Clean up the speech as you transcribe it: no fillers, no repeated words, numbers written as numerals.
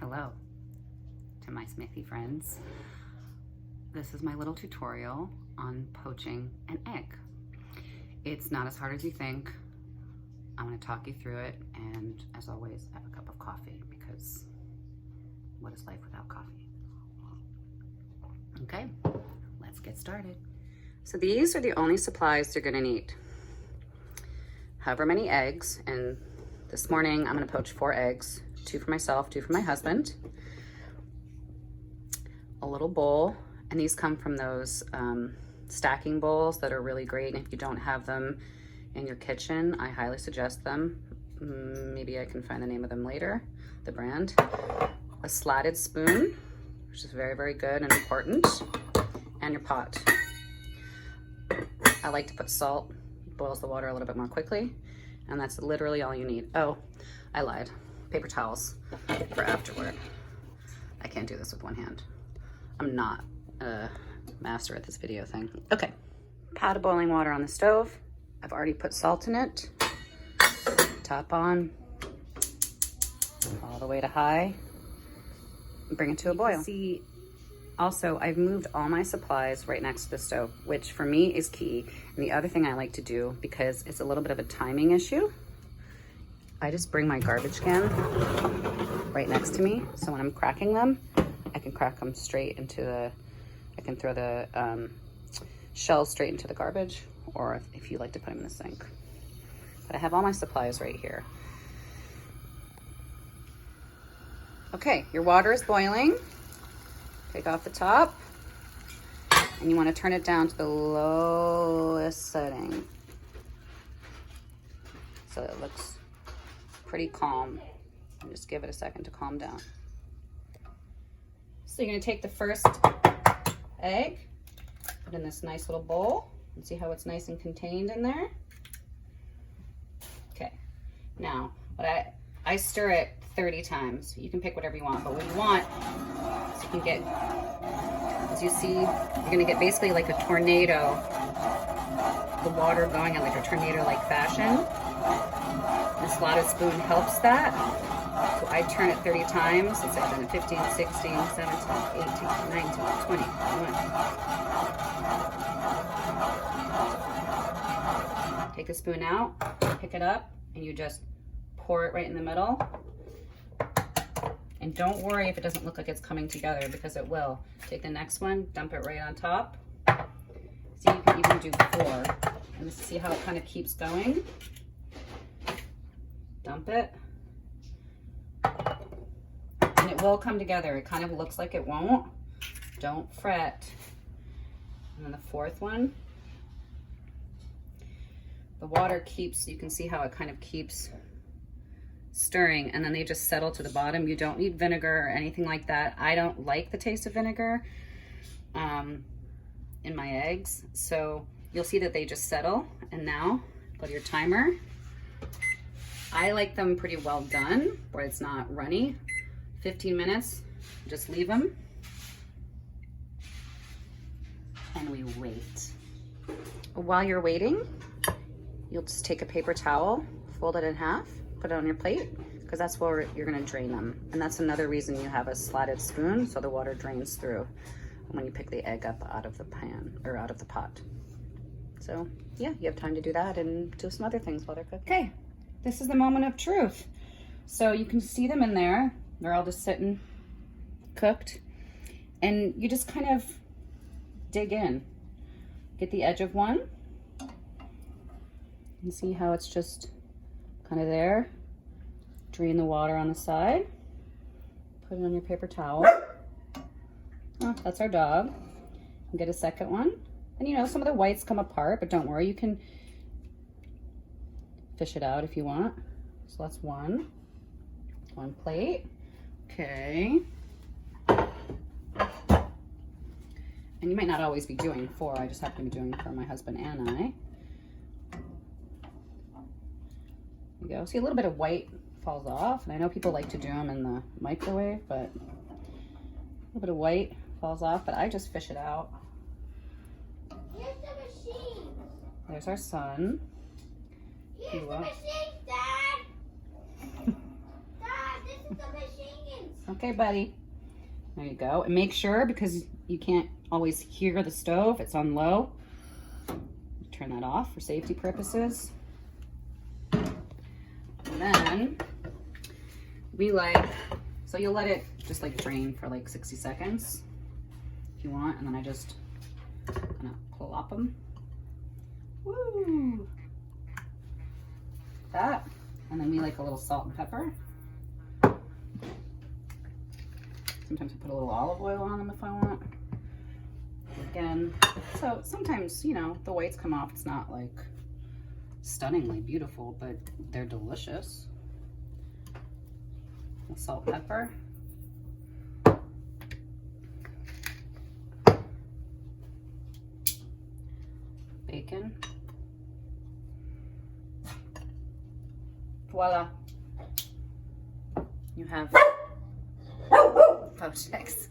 Hello to my Smithy friends. This is my little tutorial on poaching an egg. It's not as hard as you think. I'm going to talk you through it, and as always, have a cup of coffee, because what is life without coffee? Okay, let's get started. So these are the only supplies you're going to need. However many eggs, and this morning I'm going to poach 4 eggs, 2 for myself, 2 for my husband, a little bowl, and these come from those stacking bowls that are really great. And if you don't have them in your kitchen, I highly suggest them. Maybe I can find the name of them later, the brand. A slatted spoon, which is very, very good and important, and your pot. I like to put salt, boils the water a little bit more quickly, and that's literally all you need. Oh, I lied. Paper towels for afterward. I can't do this with one hand. I'm not a master at this video thing. Okay, pot of boiling water on the stove. I've already put salt in it. Top on, all the way to high. Bring it to a boil. See, also, I've moved all my supplies right next to the stove, which for me is key. And the other thing I like to do, because it's a little bit of a timing issue, I just bring my garbage can right next to me. So when I'm cracking them, I can crack them straight into the, I can throw the shells straight into the garbage, or if you like to put them in the sink. But I have all my supplies right here. Okay, your water is boiling. Take off the top, and you want to turn it down to the lowest setting so it looks pretty calm. And just give it a second to calm down. So you're going to take the first egg, put in this nice little bowl, and see how it's nice and contained in there. Okay, now what I stir it 30 times. You can pick whatever you want, but what you want is you can get, as you see, you're going to get basically like a tornado, the water going in like a tornado-like fashion. The slotted spoon helps that. So I turn it 30 times. It's like 15, 16, 17, 18, 19, 20, 21. Take the spoon out, pick it up, and you just pour it right in the middle. And don't worry if it doesn't look like it's coming together, because it will. Take the next one, dump it right on top. See, you can even do 4. And see how it kind of keeps going. Dump it. And it will come together. It kind of looks like it won't. Don't fret. And then the 4th one. The water keeps, you can see how it kind of keeps stirring, and then they just settle to the bottom. You don't need vinegar or anything like that. I don't like the taste of vinegar in my eggs. So you'll see that they just settle. And now go to your timer. I like them pretty well done, where it's not runny. 15 minutes, just leave them. And we wait. While you're waiting, you'll just take a paper towel, fold it in half, put it on your plate, because that's where you're gonna drain them. And that's another reason you have a slatted spoon, so the water drains through when you pick the egg up out of the pan, or out of the pot. So yeah, you have time to do that and do some other things while they're cooking. Okay, this is the moment of truth. So you can see them in there. They're all just sitting, cooked. And you just kind of dig in. Get the edge of one. And see how it's just kind of there. Drain the water on the side. Put it on your paper towel. Oh, that's our dog. And get a second one. And you know, some of the whites come apart, but don't worry, you can fish it out if you want. So that's one plate. Okay. And you might not always be doing 4. I just happen to be doing for my husband and I. There you go. See, a little bit of white falls off, and I know people like to do them in the microwave, but a little bit of white falls off, but I just fish it out. Here's the machine. There's our son. Here's the machine, Dad. Dad, this is the machine. Okay, buddy. There you go. And make sure, because you can't always hear the stove, it's on low. Turn that off for safety purposes. And then we so you'll let it just like drain for like 60 seconds if you want. And then I just kind of plop them. Woo! That. And then we like a little salt and pepper. Sometimes I put a little olive oil on them if I want. Again, so sometimes, you know, the whites come off. It's not like stunningly beautiful, but they're delicious. The salt, pepper. Bacon. Voila. You have poached eggs.